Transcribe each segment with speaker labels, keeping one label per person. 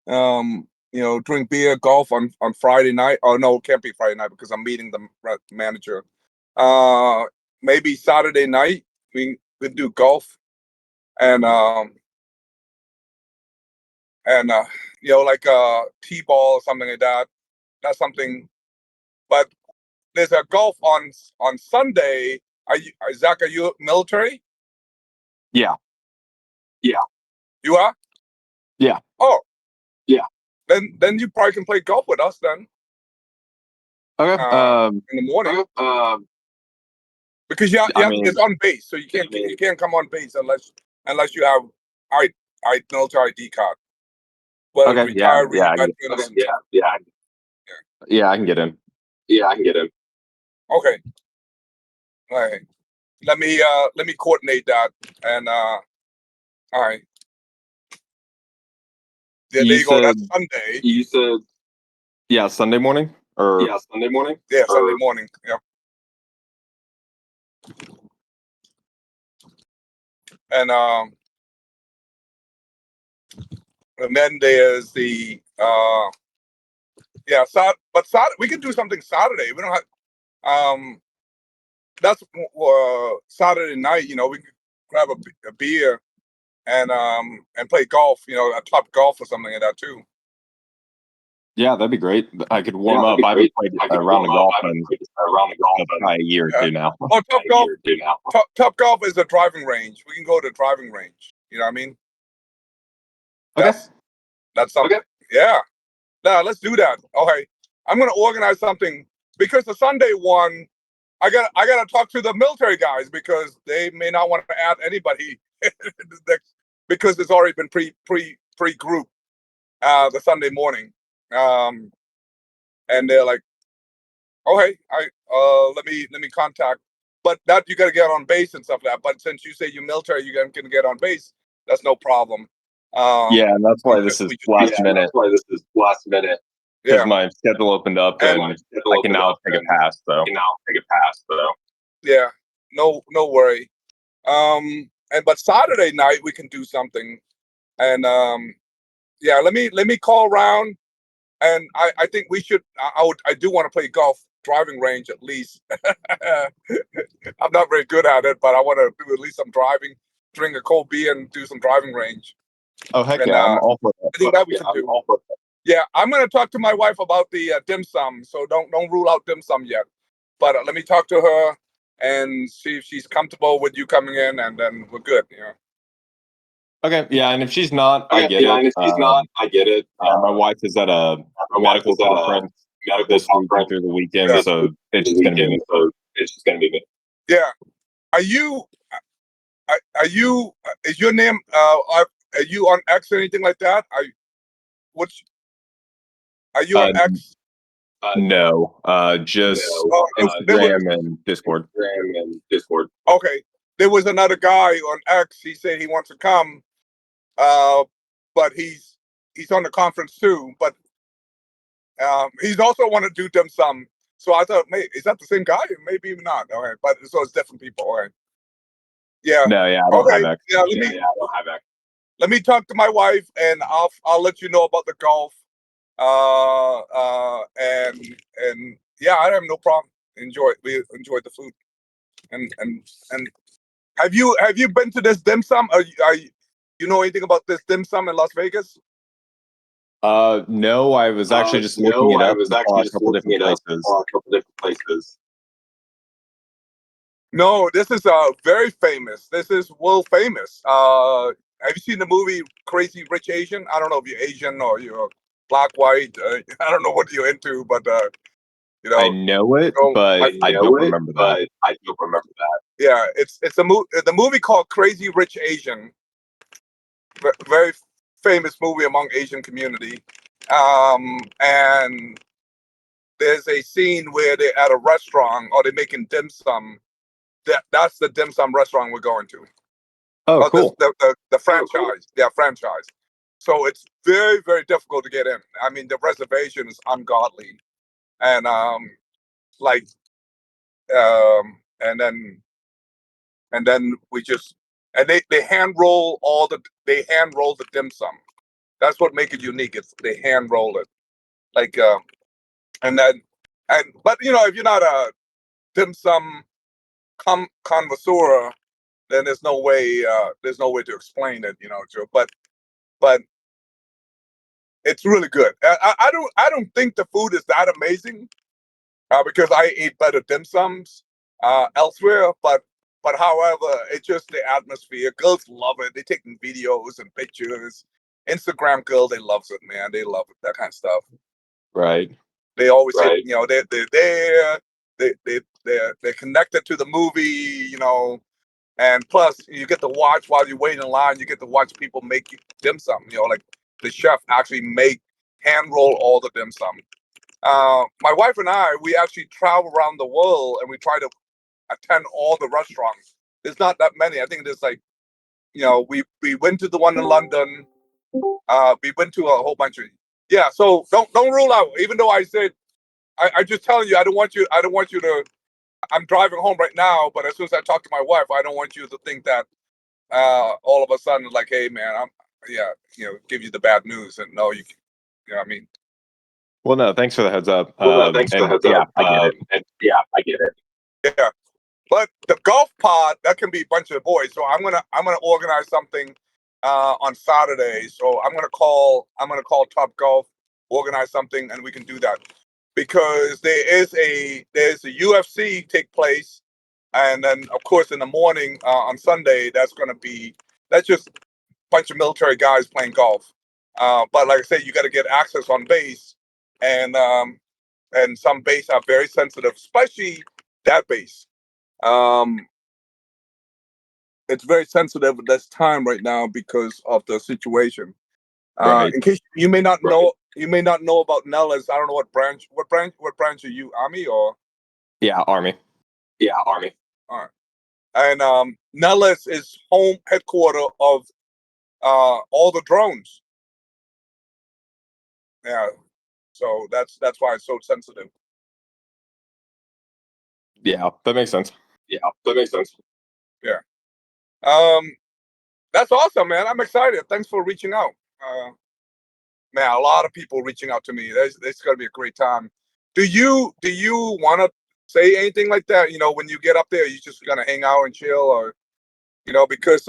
Speaker 1: Drink beer, golf on Friday night. Oh no, it can't be Friday night because I'm meeting the manager. Uh, Maybe Saturday night we could do golf and like t-ball or something like that. That's something. But there's a golf on Sunday. Zach? Are you military?
Speaker 2: Yeah.
Speaker 1: Yeah. You are?
Speaker 2: Yeah.
Speaker 1: Oh, yeah. Then you probably can play golf with us then.
Speaker 2: Okay.
Speaker 1: In the morning. Because it's on base, so you can't come on base unless you have military ID card. Well,
Speaker 2: okay.
Speaker 1: retiree,
Speaker 2: Yeah.
Speaker 1: veterans,
Speaker 2: Yeah. I can get in.
Speaker 1: Yeah, I can get in. Okay. All right. Let me coordinate that and all right. Yeah, there you go. That's Sunday.
Speaker 2: You said yeah, Sunday morning or
Speaker 1: Sunday morning. Yeah, Sunday morning. Yeah. And then there's the but we can do something Saturday. We don't have that's Saturday night. We can grab a beer and play golf. A club golf or something like that too.
Speaker 2: Yeah, that'd be great. I could warm up. I haven't played around the golf in a year or two now.
Speaker 1: Oh, Top Golf is a driving range. We can go to driving range. You know what I mean?
Speaker 2: Okay.
Speaker 1: That's something. Okay. Yeah. Nah, let's do that. Okay. I'm gonna organize something because the Sunday one, I gotta talk to the military guys because they may not want to add anybody because it's already been pre group the Sunday morning. And they're like, okay, let me contact. But that you gotta get on base and stuff like that. But since you say you're military, you can get on base. That's no problem.
Speaker 2: Yeah, and that's why this is last minute. Because my schedule opened up and I can now take a pass. So
Speaker 1: yeah, no worry. But Saturday night we can do something. And yeah, let me call around. And I think we should. I do want to play golf driving range at least. I'm not very good at it, but I want to do at least some driving, drink a cold beer, and do some driving range.
Speaker 2: Oh heck yeah, I'm all for that.
Speaker 1: I think that we can do. Yeah, I'm going to talk to my wife about the dim sum. So don't rule out dim sum yet. But let me talk to her and see if she's comfortable with you coming in, and then we're good.
Speaker 2: Okay, yeah, and if she's not, I get it.
Speaker 1: And if she's not, I get it.
Speaker 2: My wife is at a medical conference this week through the weekend, so it's just going to be me.
Speaker 1: Yeah. Are you? Is your name? Are you on X or anything like that? Are you on X?
Speaker 2: No, just Instagram and Discord.
Speaker 1: Okay. There was another guy on X. He said he wants to come, but he's on the conference too. But he's also want to do dim sum. So I thought, is that the same guy? Maybe even not. Okay, but so it's different people. Okay. Yeah.
Speaker 2: No, yeah, I don't have X.
Speaker 1: Yeah, I don't have X. Let me talk to my wife, and I'll let you know about the golf. And yeah, I have no problem. We enjoyed the food, and have you been to this dim sum? You know anything about this dim sum in Las Vegas?
Speaker 2: No, I was actually just looking it up. A couple different places.
Speaker 1: No, this is very famous. This is world famous. Have you seen the movie Crazy Rich Asian? I don't know if you're Asian or you're black, white. I don't know what you're into, but
Speaker 2: I know it, but I don't remember that.
Speaker 1: Yeah, it's the movie called Crazy Rich Asian. Very famous movie among Asian community. And there's a scene where they're at a restaurant or they're making dim sum. That's the dim sum restaurant we're going to.
Speaker 2: Oh, cool.
Speaker 1: The franchise. Yeah, franchise. So it's very, very difficult to get in. I mean, the reservation is ungodly. And and then we just, and they hand roll the dim sum. That's what make it unique. It's they hand roll it, like, and then, but if you're not a dim sum connoisseur, then there's no way to explain it, Joe. But it's really good. I don't think the food is that amazing, because I eat better dim sums elsewhere. But however, it's just the atmosphere. Girls love it. They're taking videos and pictures. Instagram girl, they loves it, man. They love it, that kind of stuff.
Speaker 2: Right.
Speaker 1: They always say, they're there. They're connected to the movie, and plus you get to watch while you wait in line. You get to watch people make dim sum. Like the chef actually hand roll all the dim sum. My wife and I, we actually travel around the world and we try to attend all the restaurants. There's not that many. I think there's like, we went to the one in London. We went to a whole bunch of, yeah. So don't rule out. Even though I said, I just telling you, I don't want you to. I'm driving home right now, but as soon as I talk to my wife, I don't want you to think that all of a sudden, like, hey man, give you the bad news. And no, you know what I mean.
Speaker 2: Well, no, thanks for the heads up.
Speaker 1: I get it. I get it. Yeah, but the golf pod, that can be a bunch of boys. So I'm gonna organize something on Saturday. So I'm gonna call Top Golf, organize something, and we can do that, because there's a UFC take place, and then of course in the morning on Sunday that's just a bunch of military guys playing golf. But like I said, you got to get access on base, and some base are very sensitive, especially that base. It's very sensitive at this time right now because of the situation.
Speaker 2: Right.
Speaker 1: In case you may not know, about Nellis. I don't know what branch are you? Army or?
Speaker 2: Yeah, Army.
Speaker 1: Yeah, Army. All right. And Nellis is home headquarter of all the drones. Yeah. So that's why it's so sensitive.
Speaker 2: Yeah, that makes sense.
Speaker 1: Yeah, Yeah. That's awesome, man. I'm excited. Thanks for reaching out. Man, a lot of people reaching out to me. This going to be a great time. Do you want to say anything like that? When you get up there, you just gonna hang out and chill, or because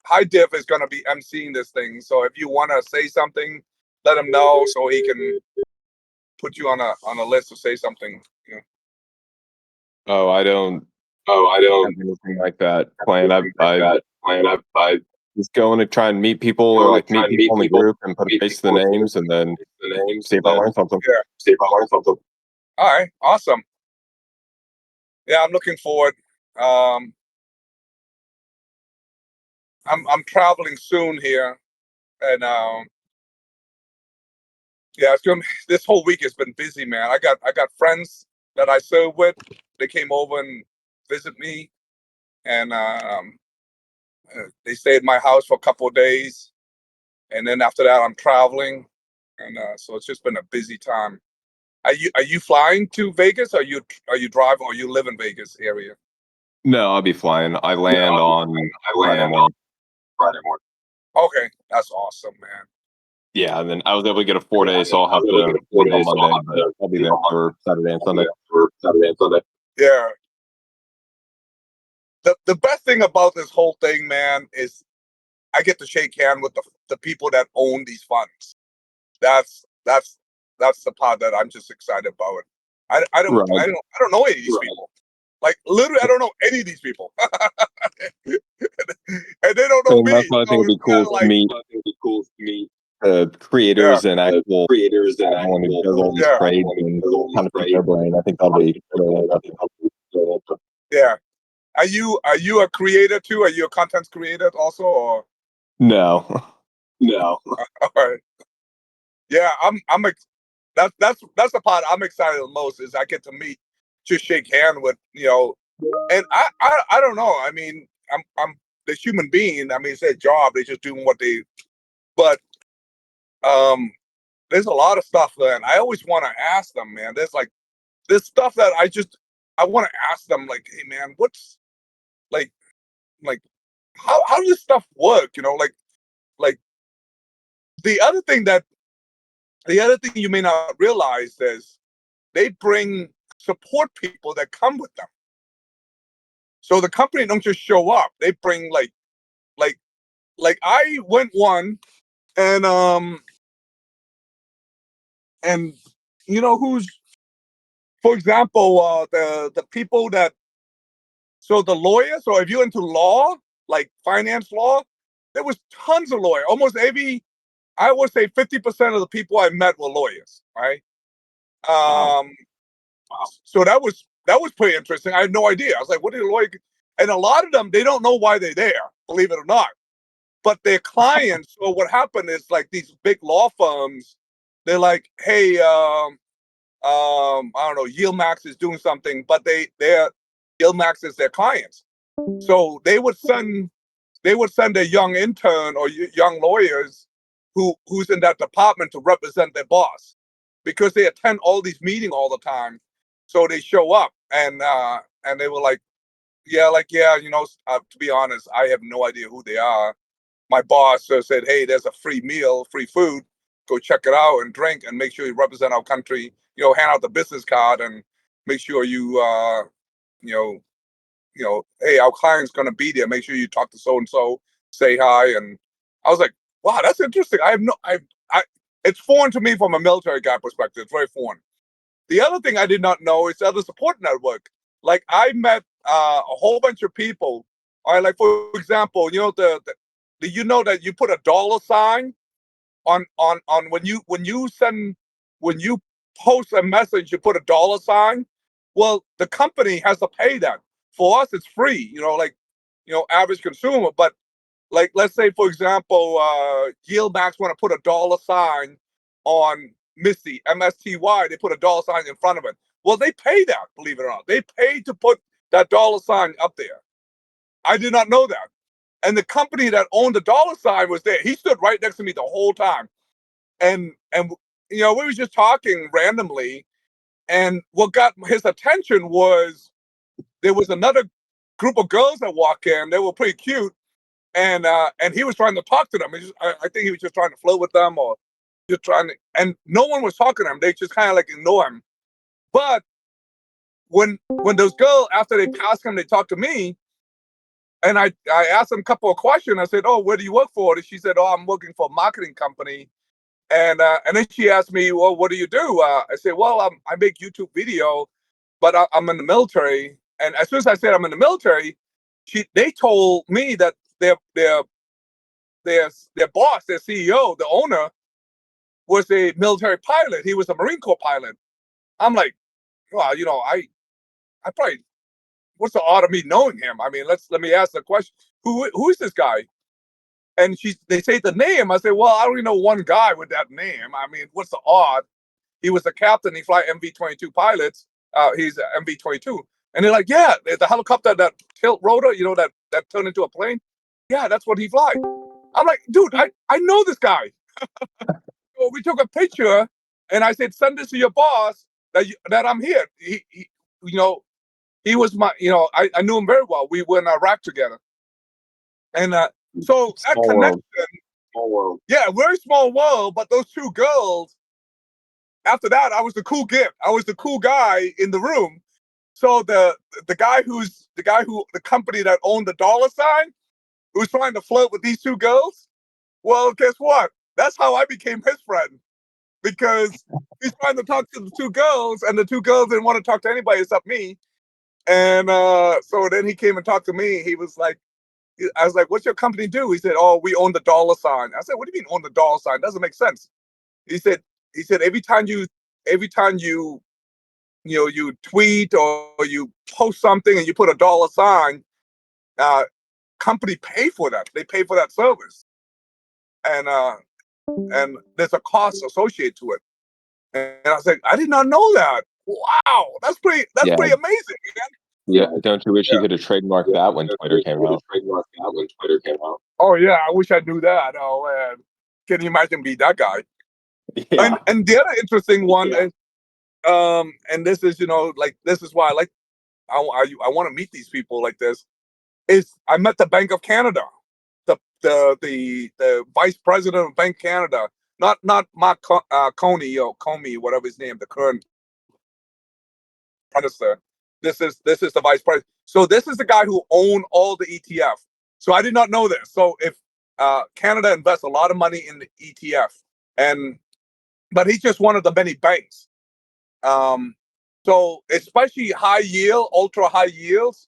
Speaker 1: High Diff is gonna be emceeing this thing. So if you want to say something, let him know so he can put you on a list to say something.
Speaker 2: Oh, I don't have anything like that planned. I just going to try and meet people, or like meet people in the group and put a face to the names, and then see if I learn something.
Speaker 1: Yeah. All right. Awesome. Yeah, I'm looking forward. I'm traveling soon here, and yeah, it's gonna. This whole week has been busy, man. I got friends that I serve with. They came over and visit me, and they stayed at my house for a couple of days, and then after that, I'm traveling, and so it's just been a busy time. Are you flying to Vegas? Or are you driving? Or you live in Vegas area?
Speaker 2: No, I'll be flying. I land on Friday morning.
Speaker 1: Okay, that's awesome, man.
Speaker 2: Yeah, and then I was able to get a 4-day, so I'll have to leave on Monday, but I'll be there for Saturday and Sunday.
Speaker 1: Yeah. The best thing about this whole thing, man, is I get to shake hand with the people that own these funds. That's the part that I'm just excited about. I don't know any of these people. Like literally, I don't know any of these people, and they don't know me.
Speaker 2: That's why I think it'd be cool to meet creators and actual everyone who does all these trades and kind of pick their brain. I think that'll be really interesting.
Speaker 1: Yeah. Are you a creator too? Are you a content creator also, or?
Speaker 2: No.
Speaker 1: All right. Yeah, that's the part I'm excited the most, is I get to meet, just shake hand with, and I don't know. I mean, I'm the human being. I mean, it's their job. They're just doing what they. But there's a lot of stuff that I always want to ask them, man. There's stuff that I want to ask them, like, hey, man, what's like how does this stuff work? Like the other thing that the other thing you may not realize is they bring support people that come with them. So the company don't just show up. They bring like like I went one and and you know who's, for example, the people that, so the lawyers, so if you're into law, like finance law, there was tons of lawyers. Almost every, I would say 50% of the people I met were lawyers, right?
Speaker 2: Wow.
Speaker 1: Um, so that was pretty interesting. I had no idea. I was like, what are the lawyers? And a lot of them, they don't know why they're there, believe it or not. But their clients, so what happened is like these big law firms, they're like, hey, I don't know, Yield Max is doing something, but their Yield Max is their clients. So they would send a young intern or young lawyers who's in that department to represent their boss, because they attend all these meetings all the time. So they show up and they were like, yeah, to be honest, I have no idea who they are. My boss said, hey, there's a free meal, free food. Go check it out and drink and make sure you represent our country. Hand out the business card and make sure you know, hey, our client's gonna be there. Make sure you talk to so and so, say hi. And I was like, wow, that's interesting. I it's foreign to me from a military guy perspective. It's very foreign. The other thing I did not know is the other support network. Like I met a whole bunch of people. All right, like for example, you know that you put a dollar sign on when you post a message, you put a dollar sign. Well, the company has to pay that. For us, it's free. Average consumer. But like, let's say for example, Yield Max want to put a dollar sign on Misty, MSTY. They put a dollar sign in front of it. Well, they pay that. Believe it or not, they pay to put that dollar sign up there. I did not know that. And the company that owned the dollar sign was there. He stood right next to me the whole time. And we were just talking randomly, and what got his attention was there was another group of girls that walked in. They were pretty cute, and he was trying to talk to them. I think he was just trying to flirt with them, or just trying to, and no one was talking to him. They just kind of like ignore him. But when those girls, after they passed him, they talked to me, and I asked them a couple of questions. I said, "Oh, where do you work for?" And she said, "Oh, I'm working for a marketing company." And then she asked me, "Well, what do you do?" I said, "Well, I make YouTube video, but I'm in the military." And as soon as I said I'm in the military, they told me that their boss, their CEO, the owner, was a military pilot. He was a Marine Corps pilot. I'm like, well, I probably, what's the odds of me knowing him? I mean, let me ask the question: who is this guy? And they say the name. I say, well, I only know one guy with that name. I mean, what's the odd? He was a captain. He fly MV-22 pilots. He's a MV-22. And they're like, yeah, the helicopter that tilt rotor, that turned into a plane. Yeah, that's what he fly. I'm like, dude, I know this guy. So we took a picture, and I said, send this to your boss that I'm here. You know, he was I knew him very well. We were in Iraq together, and so that
Speaker 2: Small
Speaker 1: connection.
Speaker 2: world. Small world.
Speaker 1: Yeah, very small world. But those two girls. After that, I was the cool gift. I was the cool guy in the room. So the guy who the company that owned the dollar sign, who was trying to flirt with these two girls. Well, guess what? That's how I became his friend, because he's trying to talk to the two girls, and the two girls didn't want to talk to anybody except me. And so then he came and talked to me. He was like, I was like, "What's your company do?" He said, "Oh, we own the dollar sign." I said, "What do you mean own the dollar sign? Doesn't make sense." He said, every time you tweet or you post something and you put a dollar sign, uh, company pay for that. They pay for that service, and there's a cost associated to it. And I was like, I did not know that. Wow, that's pretty. That's
Speaker 2: Yeah.
Speaker 1: pretty amazing, man.
Speaker 2: Yeah. Don't you wish you
Speaker 1: Yeah.
Speaker 2: could have trademarked that when Twitter came out?
Speaker 1: Oh yeah, I wish I knew that. Oh man, can you imagine being that guy?
Speaker 2: Yeah.
Speaker 1: And the other interesting one is, and this is like this is why I want to meet these people like this. Is I met the Bank of Canada. the vice president of Bank Canada, not Mark Coney or Comey, whatever his name, the current minister. This is the vice president. So this is the guy who owned all the ETF. So I did not know this. So if Canada invests a lot of money in the ETF, and but he's just one of the many banks. So especially high yield, ultra high yields,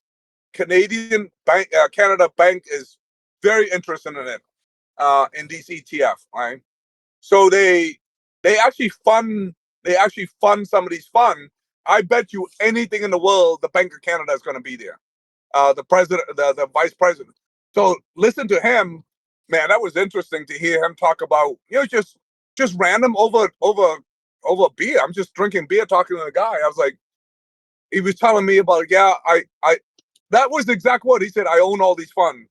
Speaker 1: Canadian bank, Canada Bank is very interested in it, in these ETF, right? So they actually fund some of these funds. I bet you anything in the world, the Bank of Canada is going to be there. The president, the vice president. So listen to him, man. That was interesting to hear him talk about, just random over beer. I'm just drinking beer, talking to the guy. I was like, he was telling me about, yeah, I that was the exact word he said. I own all these funds.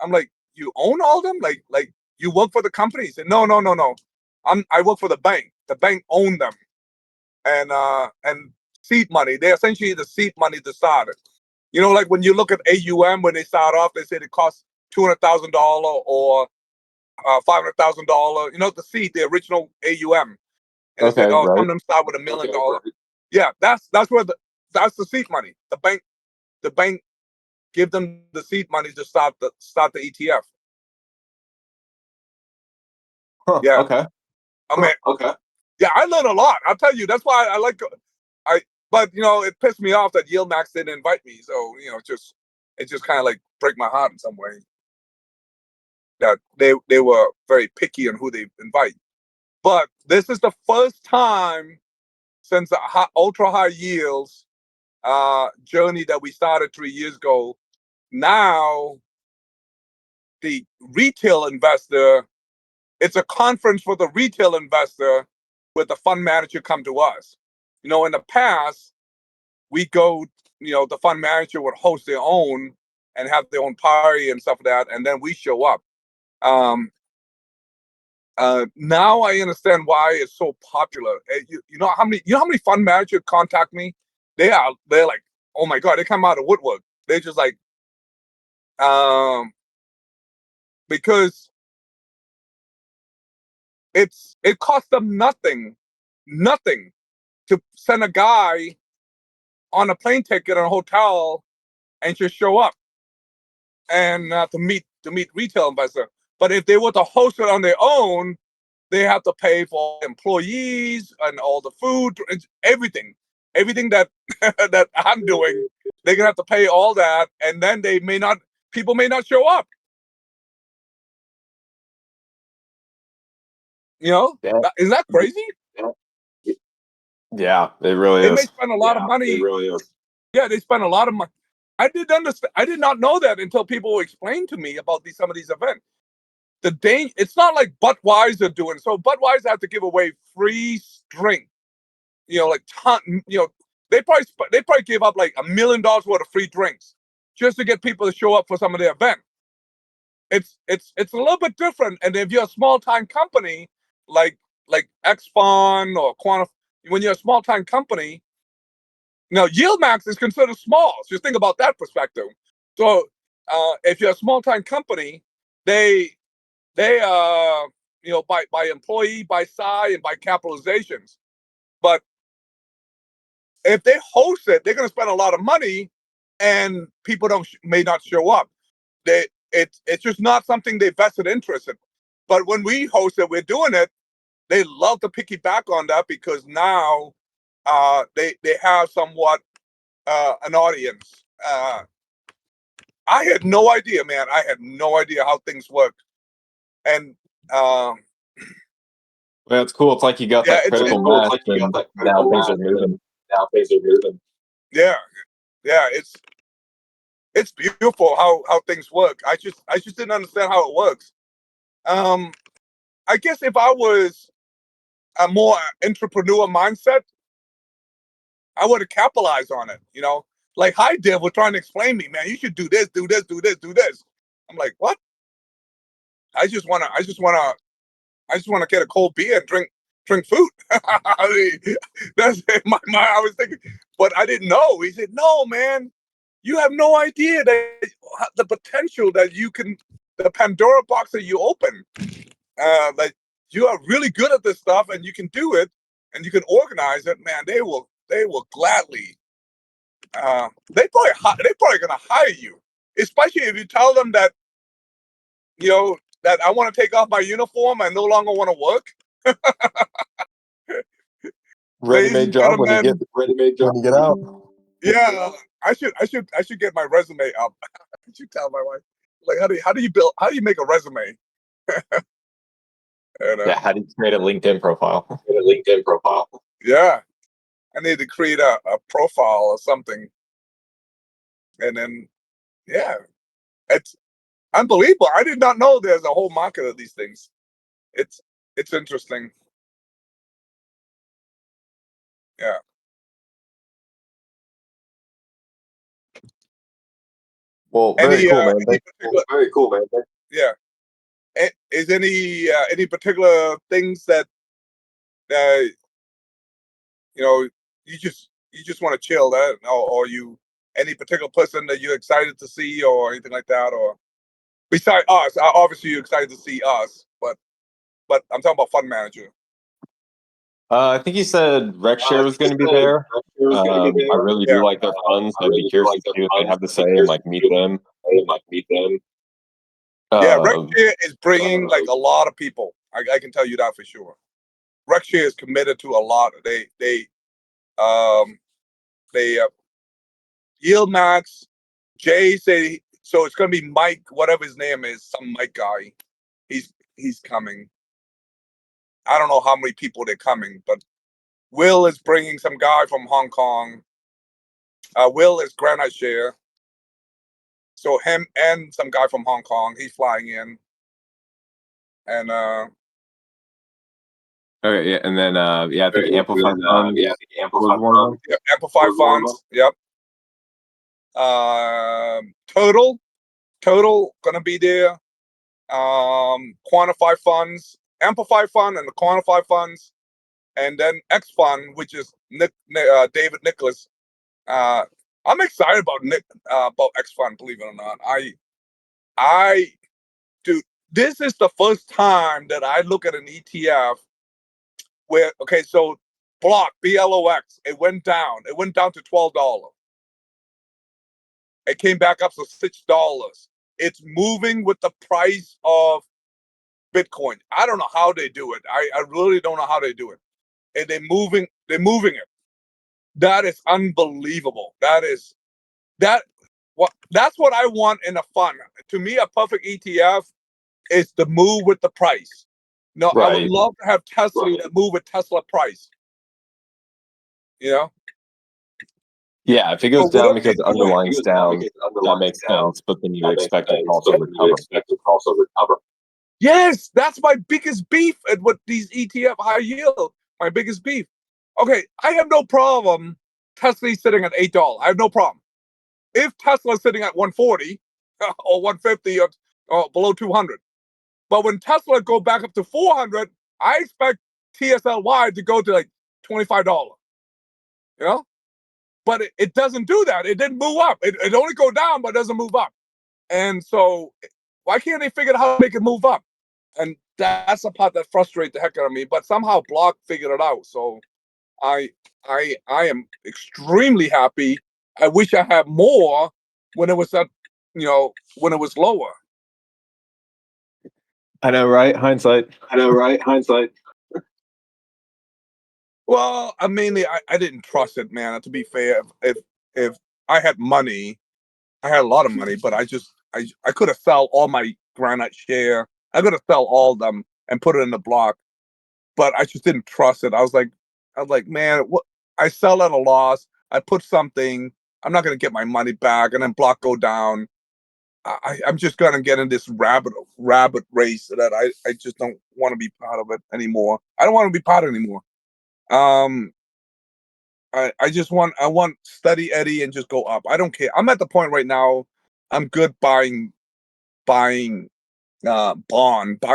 Speaker 1: I'm like, you own all of them? Like you work for the company? He said, no. I work for the bank. The bank owned them, and seed money. They're essentially the seed money to start it. Like when you look at AUM, when they start off, they said it costs $200,000 or $500,000. The seed, the original AUM, and they said,
Speaker 2: Okay,
Speaker 1: oh, some
Speaker 2: right.
Speaker 1: of them start with $1 million. Yeah, that's where that's the seed money. The bank give them the seed money to start the ETF.
Speaker 2: Huh,
Speaker 1: Yeah,
Speaker 2: okay.
Speaker 1: I mean, okay. Yeah, I learned a lot. I'll tell you. That's why I like. But it pissed me off that Yieldmax didn't invite me. So it just kind of like break my heart in some way. That they were very picky on who they invite. But this is the first time since the ultra high yields journey that we started 3 years ago. Now the retail investor, it's a conference for the retail investor with the fund manager come to us. In the past, we go, the fund manager would host their own and have their own party and stuff like that, and then we show up. Now I understand why it's so popular. You know how many fund managers contact me? They're like, oh my god, they come out of woodwork. They're just like, because it costs them nothing to send a guy on a plane ticket and a hotel and just show up and to meet retail investor. But if they were to host it on their own, they have to pay for employees and all the food, everything that that I'm doing. They're gonna have to pay all that, and then people may not show up.
Speaker 2: Yeah.
Speaker 1: Is that crazy?
Speaker 2: Yeah, it really
Speaker 1: They may
Speaker 2: is.
Speaker 1: spend a lot of money. It really is. Yeah, they spend a lot of money. I did not know that until people explained to me about some of these events. It's not like Budweiser doing. So Budweiser have to give away free drink. Like they probably give up like $1 million worth of free drinks just to get people to show up for some of their event. It's a little bit different. And if you're a small time company like Xfund or Quantum, when you're a small time company, Yieldmax is considered small. So just think about that perspective. So if you're a small time company, they by employee, by size, and by capitalizations. But if they host it, they're going to spend a lot of money, and people may not show up. It's just not something they vested interest in. But when we host it, we're doing it. They love to piggyback on that because now they have somewhat an audience. I had no idea, man. I had no idea how things work, and
Speaker 2: Well, it's cool. It's like you got
Speaker 1: yeah,
Speaker 2: that critical mass, and now things are moving.
Speaker 1: Yeah, it's beautiful how things work. I just didn't understand how it works. I guess if I was a more entrepreneur mindset, I would have capitalized on it. Like High Dev was trying to explain me, man, you should do this, do this, do this, do this. I'm like, what? I just wanna get a cold beer and drink food. I mean, that's my I was thinking, but I didn't know. He said, no, man, you have no idea that the potential that you can the Pandora box that you open. Like you are really good at this stuff, and you can do it, and you can organize it. Man, they will gladly. They're probably gonna hire you, especially if you tell them that that I want to take off my uniform and no longer want to work. Ladies
Speaker 2: Ready-made
Speaker 1: and
Speaker 2: job when you get out.
Speaker 1: Yeah, I should get my resume up. I should tell my wife, like, how do you make a resume? And,
Speaker 2: Yeah, how do you create a LinkedIn profile?
Speaker 1: yeah, I need to create a profile or something, and then yeah, it's unbelievable. I did not know there's a whole market of these things. It's interesting. Yeah.
Speaker 2: Well, very cool, man.
Speaker 1: Very cool, man. Yeah. Is any particular things that uh, you just want to chill that, or you any particular person that you're excited to see or anything like that, or besides us? Obviously, you're excited to see us, but I'm talking about fund manager.
Speaker 2: I think he said RecShare was going to be there. I really do like their funds. I'd be curious to see what they have to say and like meet them.
Speaker 1: Yeah,
Speaker 2: Uh,
Speaker 1: RecShare is bringing like a lot of people. I can tell you that for sure. RecShare is committed to a lot. They Yield Max, Jay say so. It's going to be Mike, whatever his name is, some Mike guy. He's coming. I don't know how many people they're coming, but Will is bringing some guy from Hong Kong. Will is Granite Share. So him and some guy from Hong Kong, he's flying in. And
Speaker 2: okay, yeah, and then I think Amplify Funds was one of them.
Speaker 1: yeah, Amplify Funds, yep. Total gonna be there. Quantify Funds, Amplify Fund, and the Quantify Funds, and then X Fund, which is David Nicholas. I'm excited about X Fund. Believe it or not, dude, this is the first time that I look at an ETF where so block BLOX, it went down to $12. It came back up to $6. It's moving with the price of Bitcoin. I don't know how they do it. I really don't know how they do it. And they're moving it. That is unbelievable. That's what I want in a fund. To me, a perfect ETF is to move with the price. No, I would love to have Tesla that move with Tesla price.
Speaker 2: Yeah, if it goes down because the underlying's down, that makes sense. But then you expect it to also recover.
Speaker 1: Yes, that's my biggest beef with these ETF high yield. My biggest beef. Okay, I have no problem Tesla's sitting at $8. I have no problem. If Tesla's sitting at 140 or 150 or below 200. But when Tesla go back up to 400, I expect TSLY to go to like $25. But it doesn't do that. It didn't move up. It only go down, but it doesn't move up. And so why can't they figure out how to make it move up? And that's the part that frustrates the heck out of me. But somehow Block figured it out. So I am extremely happy. I wish I had more when it was when it was lower.
Speaker 2: I know, right? Hindsight.
Speaker 1: Well, I mainly I didn't trust it, man. To be fair, if I had money, I had a lot of money, but I could have sell all my Granite Share. I could have sell all of them and put it in the Block, but I just didn't trust it. I was like, man, what? I sell at a loss. I put something. I'm not gonna get my money back, and then Block go down. I'm just gonna get in this rabbit race that I just don't want to be part of it anymore. I don't want to be part of it anymore. Um, I want steady Eddie and just go up. I don't care. I'm at the point right now. I'm good buying bond.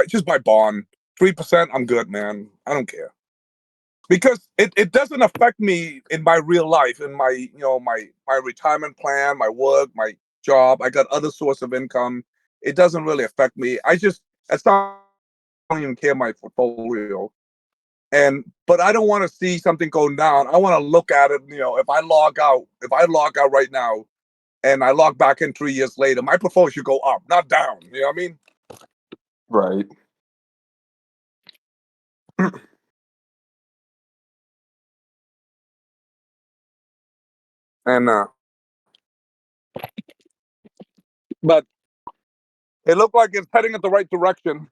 Speaker 1: Just buy bond. 3%. I'm good, man. I don't care because it doesn't affect me in my real life, in my my retirement plan, my work, my job. I got other source of income. it doesn't really affect me. I just at some I don't even care my portfolio. But I don't want to see something going down. I want to look at it. If I log out right now, and I log back in 3 years later, my portfolio should go up, not down. You know what I mean?
Speaker 2: Right.
Speaker 1: And but it looked like it's heading in the right direction.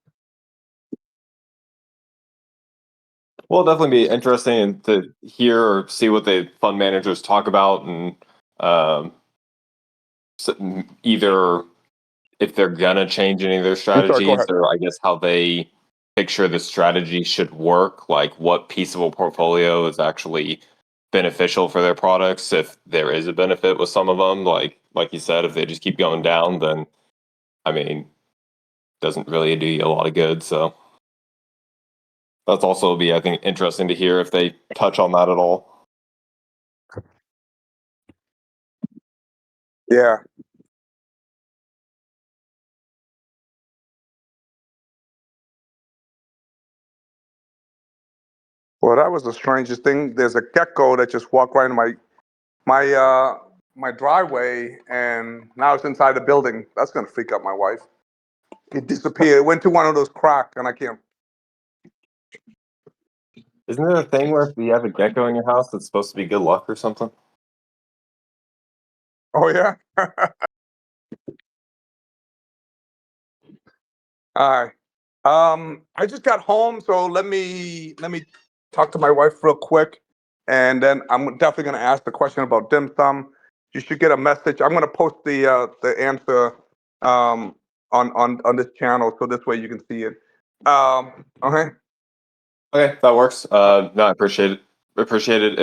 Speaker 2: Well, it'll definitely be interesting to hear or see what the fund managers talk about, and um, either if they're gonna change any of their
Speaker 1: I'm sorry. Go
Speaker 2: strategies,
Speaker 1: ahead.
Speaker 2: or I guess how they picture the strategy should work. Like what piece of a portfolio is actually beneficial for their products, if there is a benefit with some of them. Like you said, if they just keep going down, then I mean, doesn't really do you a lot of good. So that's also be, I think, interesting to hear if they touch on that at all.
Speaker 1: Yeah. Well, that was the strangest thing. There's a gecko that just walked right in my driveway, and now it's inside the building. That's gonna freak out my wife. It disappeared. It went to one of those cracks, and I can't.
Speaker 2: Isn't there a thing where if you have a gecko in your house, it's supposed to be good luck or something?
Speaker 1: Oh yeah. All right. I just got home, so let me talk to my wife real quick, and then I'm definitely gonna ask the question about dim sum. You should get a message. I'm gonna post the answer on this channel, so this way you can see it. Okay.
Speaker 2: Okay, that works. No, I appreciate it. Appreciate it.